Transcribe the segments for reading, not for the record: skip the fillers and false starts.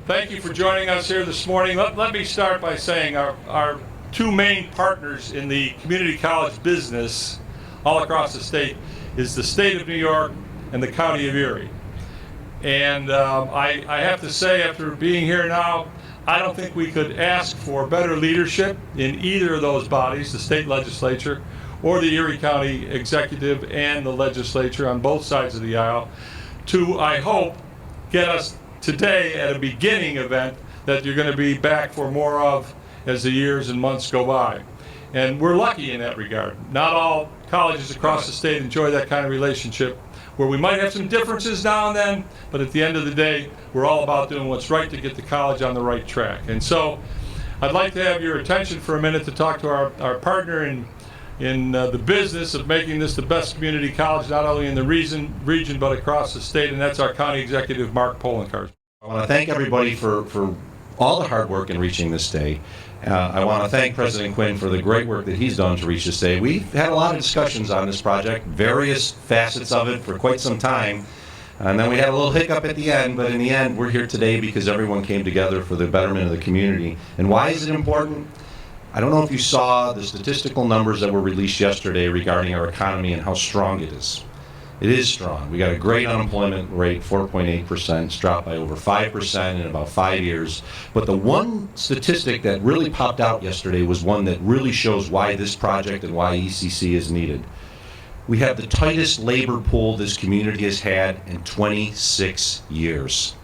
Thank you for joining us here this morning. Let me start by saying our two main partners in the community college business all across the state is the state of New York and the county of Erie. And I have to say, after being here now, I don't think we could ask for better leadership in either of those bodies, the state legislature or the Erie County executive and the legislature on both sides of the aisle, to, I hope, get us today at a beginning event that you're going to be back for more of as the years and months go by. And we're lucky in that regard. Not all colleges across the state enjoy that kind of relationship, where we might have some differences now and then, but at the end of the day, we're all about doing what's right to get the college on the right track. And so I'd like to have your attention for a minute to talk to our partner in the business of making this the best community college, not only in the region but across the state, and that's our county executive, Mark Polenkar. I want to thank everybody for all the hard work in reaching this day. I want to thank President Quinn for the great work that he's done to reach this day. We've had a lot of discussions on this project, various facets of it for quite some time, and then we had a little hiccup at the end, but in the end we're here today because everyone came together for the betterment of the community. And why is it important? I don't know if you saw the statistical numbers that were released yesterday regarding our economy and how strong it is. It is strong. We got a great unemployment rate, 4.8%. It's dropped by over 5% in about 5 years. But the one statistic that really popped out yesterday was one that really shows why this project and why ECC is needed. We have the tightest labor pool this community has had in 26 years.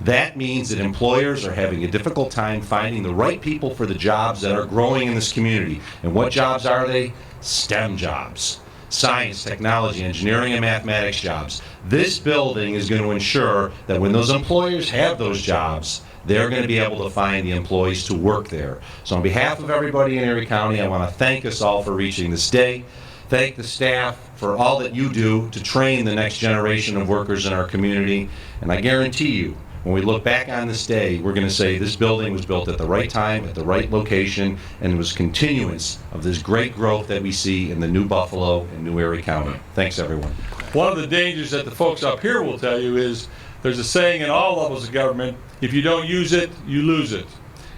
That means that employers are having a difficult time finding the right people for the jobs that are growing in this community. And what jobs are they? STEM jobs. Science, technology, engineering, and mathematics jobs. This building is going to ensure that when those employers have those jobs, they're going to be able to find the employees to work there. So on behalf of everybody in Erie County, I want to thank us all for reaching this day. Thank the staff for all that you do to train the next generation of workers in our community. And I guarantee you, when we look back on this day, we're going to say this building was built at the right time, at the right location, and it was continuance of this great growth that we see in the New Buffalo and New Erie County. Thanks, everyone. One of the dangers that the folks up here will tell you is there's a saying in all levels of government, if you don't use it, you lose it.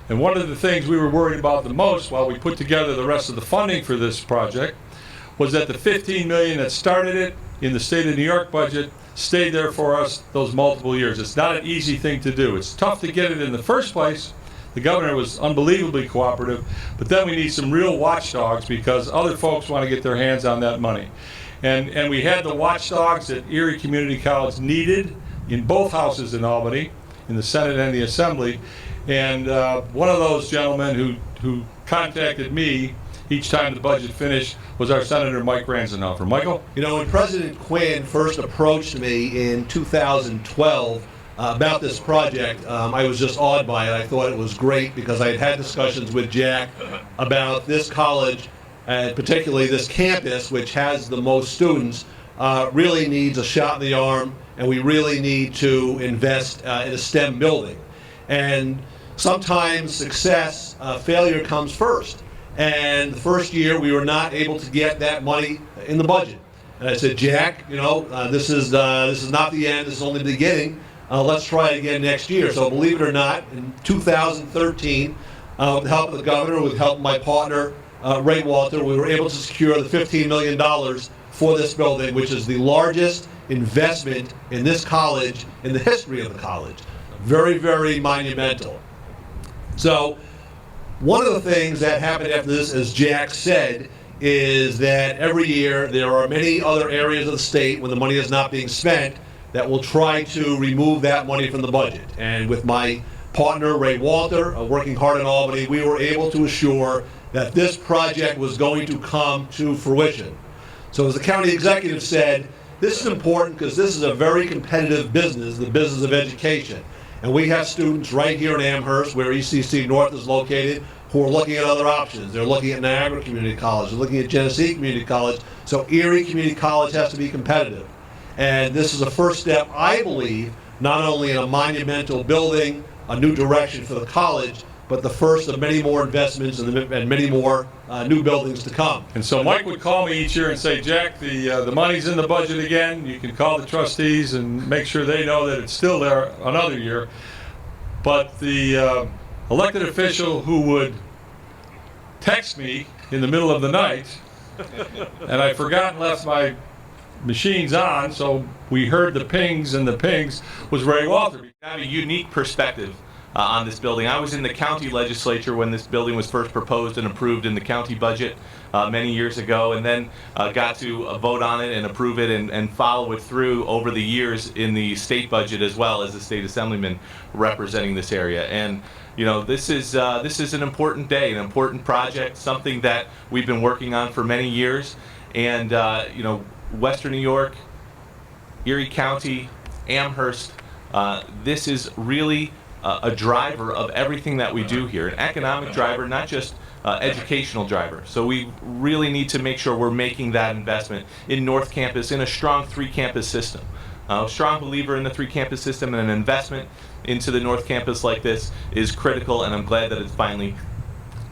And one of the things we were worried about the most while we put together the rest of the funding for this project was that the $15 million that started it in the state of New York budget stayed there for us those multiple years. It's not an easy thing to do. It's tough to get it in the first place. The governor was unbelievably cooperative, but then we need some real watchdogs because other folks want to get their hands on that money. And we had the watchdogs that Erie Community College needed in both houses in Albany, in the Senate and the Assembly. And one of those gentlemen who contacted me each time the budget finished was our Senator Mike Ranzenhofer. Michael? You know, when President Quinn first approached me in 2012 about this project, I was just awed by it. I thought it was great because I had had discussions with Jack about this college, and particularly this campus, which has the most students, really needs a shot in the arm, and we really need to invest in a STEM building. And sometimes success, failure comes first. And the first year we were not able to get that money in the budget. And I said, Jack, you know, this is not the end. This is only the beginning. Let's try it again next year. So believe it or not, in 2013, with the help of the governor, with the help of my partner, Ray Walter, we were able to secure the $15 million for this building, which is the largest investment in this college in the history of the college. Very, very monumental. So one of the things that happened after this, as Jack said, is that every year there are many other areas of the state when the money is not being spent that will try to remove that money from the budget. And with my partner, Ray Walter, working hard in Albany, we were able to assure that this project was going to come to fruition. So as the county executive said, this is important because this is a very competitive business, the business of education. And we have students right here in Amherst, where ECC North is located, who are looking at other options. They're looking at Niagara Community College, they're looking at Genesee Community College, so Erie Community College has to be competitive. And this is a first step, I believe, not only in a monumental building, a new direction for the college, but the first of many more investments and many more new buildings to come. And so Mike would call me each year and say, Jack, the money's in the budget again. You can call the trustees and make sure they know that it's still there another year. but the elected official who would text me in the middle of the night, and I forgot and left my machines on, so we heard the pings, and the pings was Ray Walter. I have a unique perspective on this building. I was in the county legislature when this building was first proposed and approved in the county budget many years ago, and then got to vote on it and approve it and follow it through over the years in the state budget as well as the state assemblyman representing this area. And you know, this is an important day, an important project, something that we've been working on for many years. And you know, Western New York, Erie County, Amherst, this is really a driver of everything that we do here, an economic driver, not just educational driver. So we really need to make sure we're making that investment in North Campus in a strong 3-campus system. A strong believer in the 3-campus system, and an investment into the North Campus like this is critical, and I'm glad that it's finally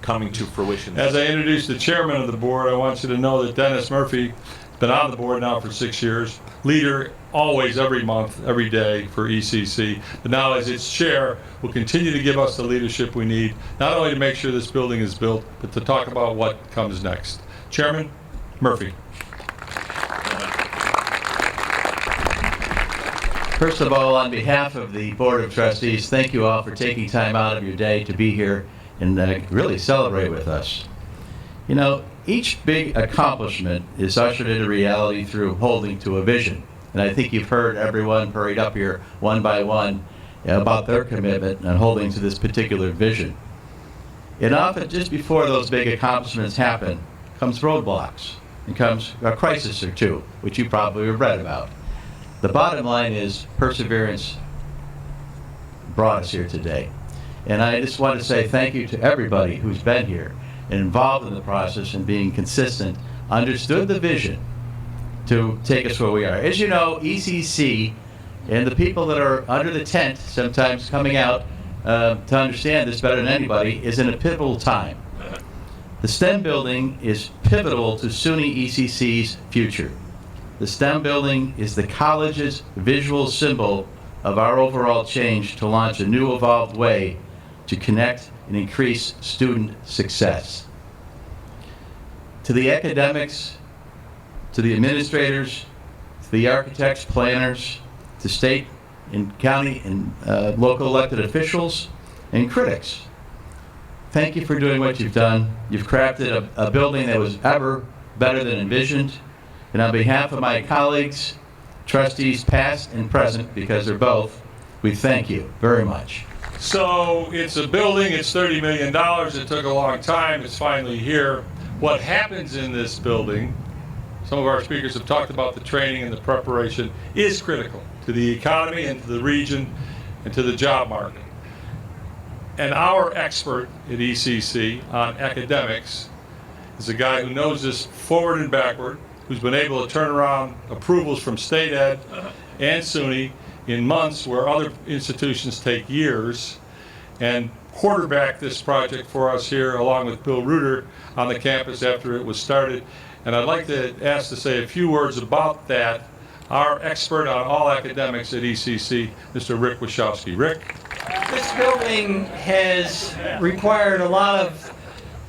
coming to fruition. As I introduce the chairman of the board, I want you to know that Dennis Murphy has been on the board now for 6 years, leader always, every month, every day for ECC, but now as its chair will continue to give us the leadership we need, not only to make sure this building is built, but to talk about what comes next. Chairman Murphy. First of all, on behalf of the Board of Trustees, thank you all for taking time out of your day to be here and really celebrate with us. You know, each big accomplishment is ushered into reality through holding to a vision. And I think you've heard everyone parade up here one by one about their commitment and holding to this particular vision. And often just before those big accomplishments happen comes roadblocks and comes a crisis or two, which you probably have read about. The bottom line is perseverance brought us here today. And I just want to say thank you to everybody who's been here and involved in the process and being consistent, understood the vision to take us where we are. As you know, ECC and the people that are under the tent sometimes coming out to understand this better than anybody is in a pivotal time. The STEM building is pivotal to SUNY ECC's future. The STEM building is the college's visual symbol of our overall change to launch a new evolved way to connect and increase student success. To the academics, to the administrators, to the architects, planners, to state and county and local elected officials and critics, thank you for doing what you've done. You've crafted a building that was ever better than envisioned. And on behalf of my colleagues, trustees past and present, because they're both, we thank you very much. So it's a building, it's $30 million, it took a long time, it's finally here. What happens in this building, some of our speakers have talked about the training and the preparation, is critical to the economy and to the region and to the job market. And our expert at ECC on academics is a guy who knows this forward and backward, who's been able to turn around approvals from state ed and SUNY in months where other institutions take years, and quarterback this project for us here along with Bill Reuter on the campus after it was started. And I'd like to ask to say a few words about that, our expert on all academics at ECC, Mr. Rick Wachowski. Rick? This building has required a lot of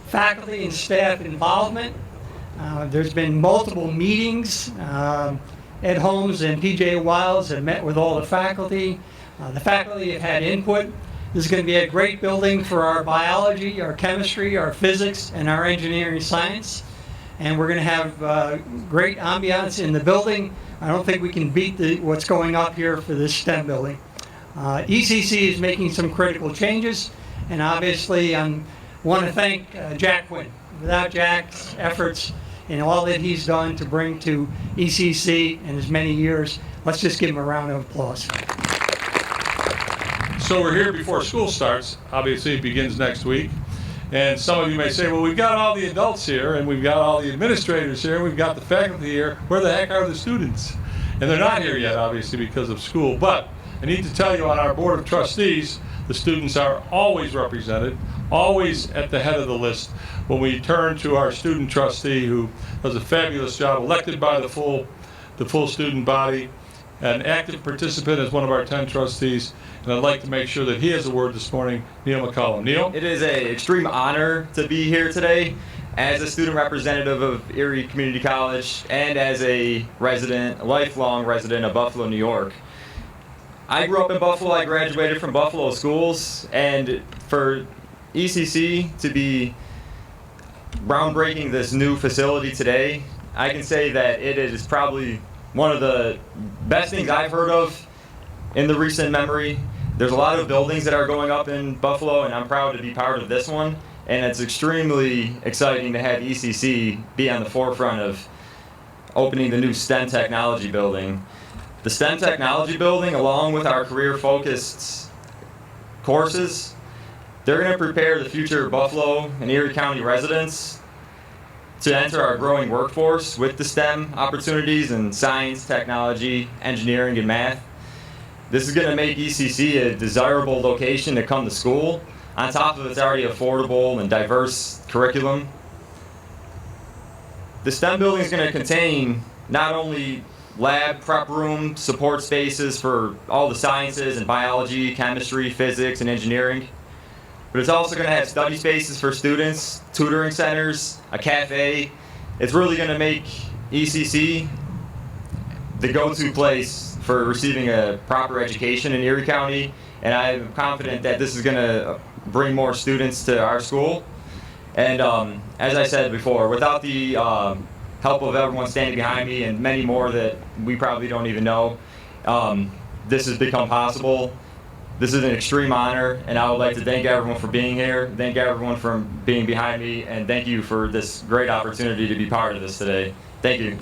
faculty and staff involvement. There's been multiple meetings. Ed Holmes and PJ Wiles have met with all the faculty. The faculty have had input. This is going to be a great building for our biology, our chemistry, our physics, and our engineering science. And we're going to have great ambiance in the building. I don't think we can beat what's going up here for this STEM building. ECC is making some critical changes, and obviously I want to thank Jack Quinn. Without Jack's efforts and all that he's done to bring to ECC in as many years, let's just give him a round of applause. So we're here before school starts. Obviously it begins next week. And some of you may say, well, we've got all the adults here, and we've got all the administrators here, and we've got the faculty here. Where the heck are the students? And they're not here yet, obviously, because of school. But I need to tell you, on our Board of Trustees, the students are always represented, always at the head of the list. When we turn to our student trustee, who does a fabulous job, elected by the full student body, an active participant as one of our 10 trustees, and I'd like to make sure that he has a word this morning. Neil McCollum. Neil? It is an extreme honor to be here today as a student representative of Erie Community College and as a resident, a lifelong resident of Buffalo, New York. I grew up in Buffalo. I graduated from Buffalo schools, and for ECC to be groundbreaking this new facility today, I can say that it is probably one of the best things I've heard of in the recent memory. There's a lot of buildings that are going up in Buffalo, and I'm proud to be part of this one. And it's extremely exciting to have ECC be on the forefront of opening the new STEM technology building. The STEM technology building, along with our career-focused courses, they're going to prepare the future Buffalo and Erie County residents to enter our growing workforce with the STEM opportunities in science, technology, engineering, and math. This is going to make ECC a desirable location to come to school, on top of its already affordable and diverse curriculum. The STEM building is going to contain not only lab, prep room, support spaces for all the sciences and biology, chemistry, physics, and engineering, but it's also going to have study spaces for students, tutoring centers, a cafe. It's really going to make ECC the go-to place for receiving a proper education in Erie County, and I'm confident that this is going to bring more students to our school. And as I said before, without the help of everyone standing behind me and many more that we probably don't even know, this has become possible. This is an extreme honor, and I would like to thank everyone for being here, thank everyone for being behind me, and thank you for this great opportunity to be part of this today. Thank you.